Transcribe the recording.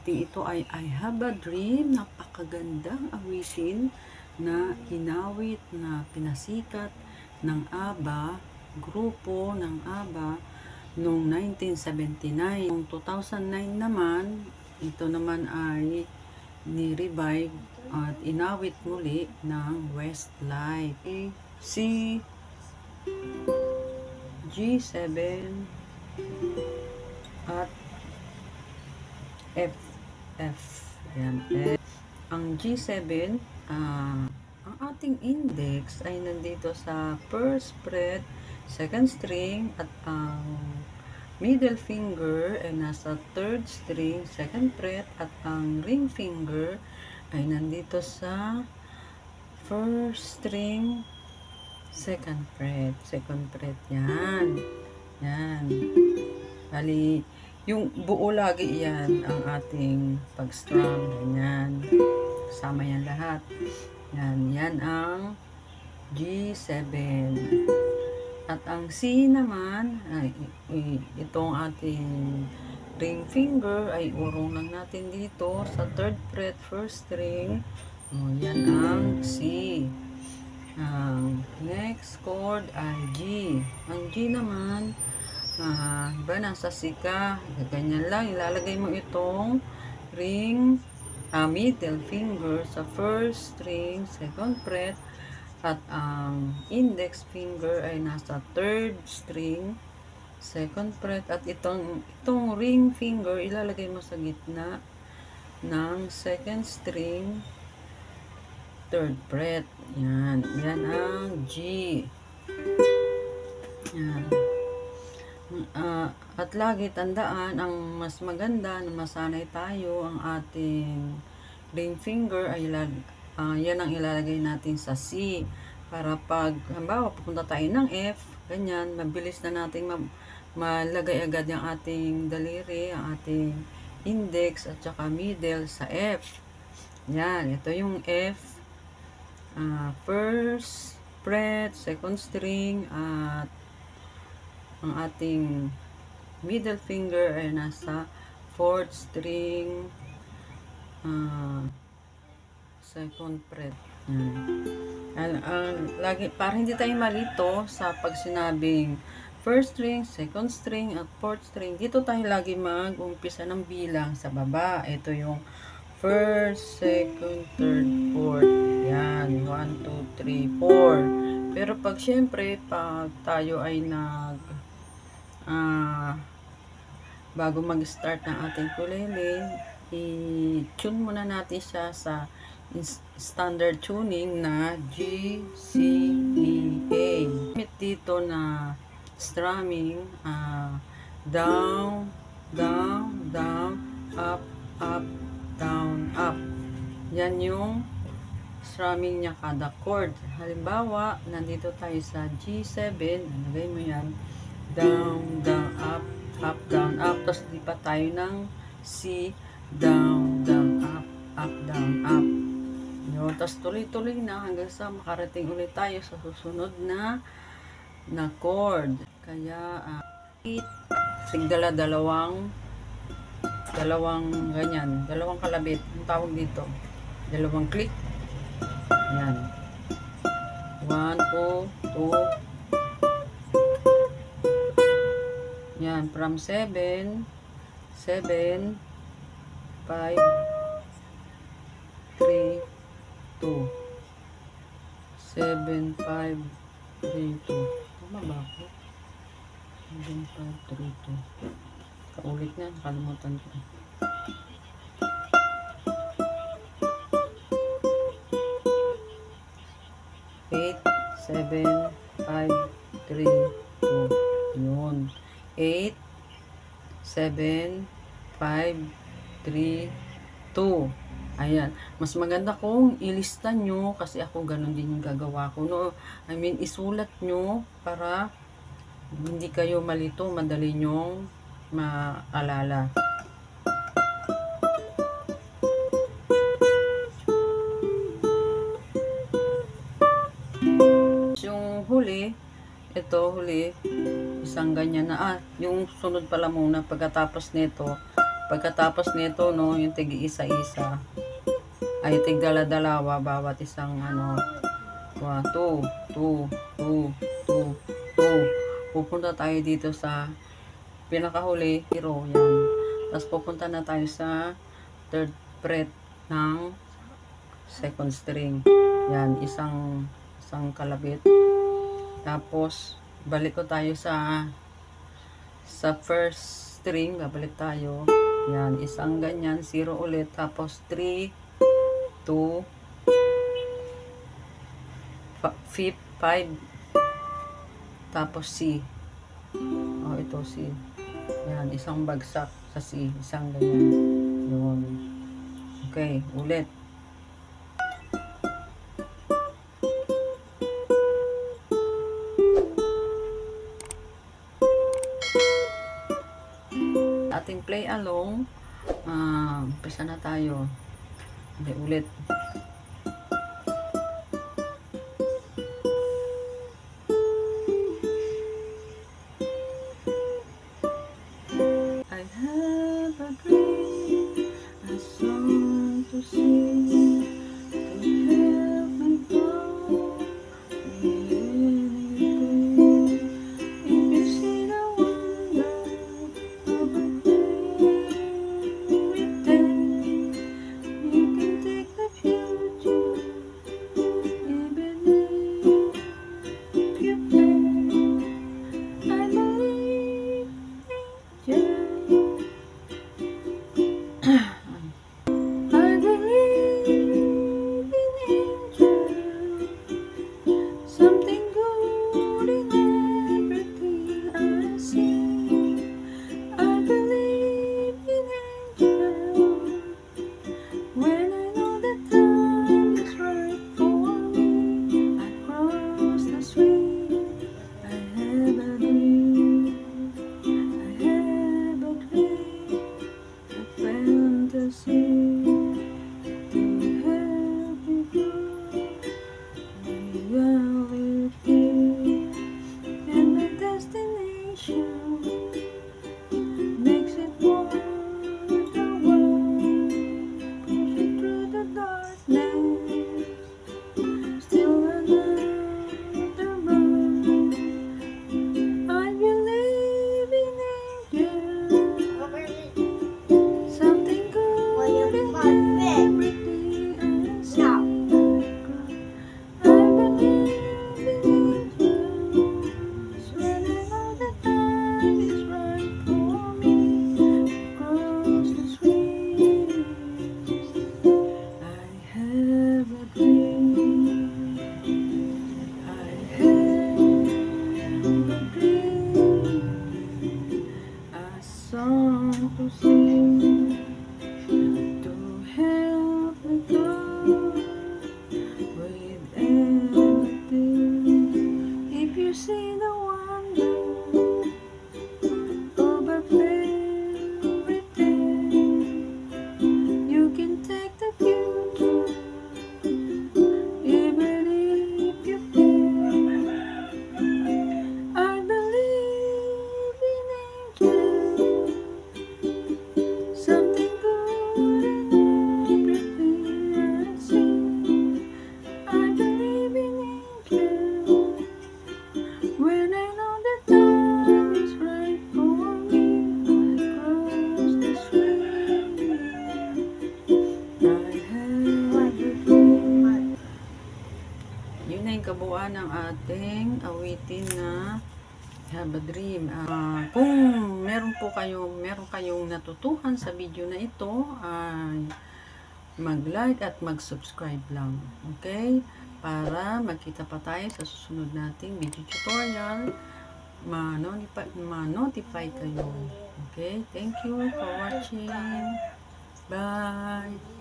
awiting ito ay I Have a Dream. Napakagandang awitin na hinawit na pinasikat ng ABBA, grupo ng ABBA noong 1979. Noong 2009 naman, ito naman ay ni-revive at inawit muli ng Westlife. Si G7 at F. Yan. Ang G7, ang ating index ay nandito sa first fret, second string, at ang middle finger ay nasa third string, second fret, at ang ring finger ay nandito sa first string, second fret. Yan. Bali, yung buo lagi yan ang ating pag-strum. Ganyan. Kasama yan lahat. Yan ang G7. At ang C naman, ay, itong ating ring finger ay urong lang natin dito sa third fret, first string. Yan ang C. Ang next chord ay G. Ang G naman, diba, nasa C ka, ganyan lang, ilalagay mo itong ring, middle finger sa first string, second fret, at ang index finger ay nasa third string, second fret, at itong ring finger ilalagay mo sa gitna ng second string, third fret. Yan ang G. Yan. At lagi tandaan, ang mas maganda na masanay tayo, ang ating ring finger ay yan ang ilalagay natin sa C, para pag halimbawa pupunta tayo ng F, ganyan, mabilis na natin malagay agad yung ating daliri, ang ating index at saka middle sa F. Yan, ito yung F, first fret, second string, at ang ating middle finger ay nasa fourth string, second fret. Lagi, para hindi tayo malito sa pag sinabing first string, second string, at fourth string, dito tayo lagi mag-umpisa ng bilang sa baba. Ito yung first, second, third, fourth. Yan, 1, 2, 3, 4. Pero pag syempre, pag tayo ay bago mag-start ng ating ukulele, i-tune muna natin siya sa standard tuning na G, C, E, A. Dito na strumming, down, down, down, up, up, down, up. Yan yung strumming niya kada chord. Halimbawa, nandito tayo sa G7, nalagay mo yan, down, down, up, up, down, up. Tapos lipat tayo ng C, down, down, up, down, up. Yun. Tapos tuloy-tuloy na hanggang sa makarating ulit tayo sa susunod na chord. Kaya, sigdala dalawang ganyan, dalawang kalabit. Ang tawag dito, dalawang click. Yan. 1, 2, 2. Yan, from 7, 5, 3, 2. 7, 5, 3, 2. Tama ba ako? 7, 5, 3, 2. Kaulit na, nakalimutan ko. 8, 7, 5, 3, 2. Yun. 8, 7, 5, 3, 2. Ayan. Mas maganda kung ilista nyo, kasi ako ganun din yung gagawa ko. No? I mean, isulat nyo para hindi kayo malito, madali nyong maalala. Yung huli, huli, isang ganyan na, yung sunod pala muna pagkatapos nito, Pagkatapos nito, no, yung tig-isa-isa, ay tig-dala-dalawa, bawat isang, 2, 2, 2, 2, 2. Pupunta tayo dito sa pinakahuli, 0, yan. Tapos pupunta na tayo sa third fret ng second string. Yan, isang kalabit. Tapos balik ko tayo sa first string, babalik tayo. Yan, isang ganyan, 0 ulit. Tapos 3, 2, 5, tapos C. Ito C. Yan, isang bagsak sa C, isang ganyan. Yun. Okay, ulit. Ating play along. Umpisa na tayo. Hindi, ulit. I have a dream, a song to sing, to help me go anything. If you see the wonder of a fairy tale, you can take the future, even if you fail. I believe in you. I believe in angels, something good in everything I see. I believe in angels, when I know the time is right for me. I cross the street, I have a dream, I have a dream, a fantasy. And the destination makes it worth the while. Pushing through the darkness, still another run. I believe in angels, something good in everything I see. To sing, to help me go with anything. If you see the wonder of a fairy tale, you can take the future, even if you fail. I believe in angels, something good in everything I see. I believe in angels, when I know the time is right for me. I cross the street, I have a dream. Yun na yung kabuuan ng ating awitin na Have a Dream. Kung meron kayong natutuhan sa video na ito, ay mag-like at mag-subscribe lang. Okay? Para magkita pa tayo sa susunod nating video tutorial, ma-notify kayo. Okay? Thank you for watching. Bye!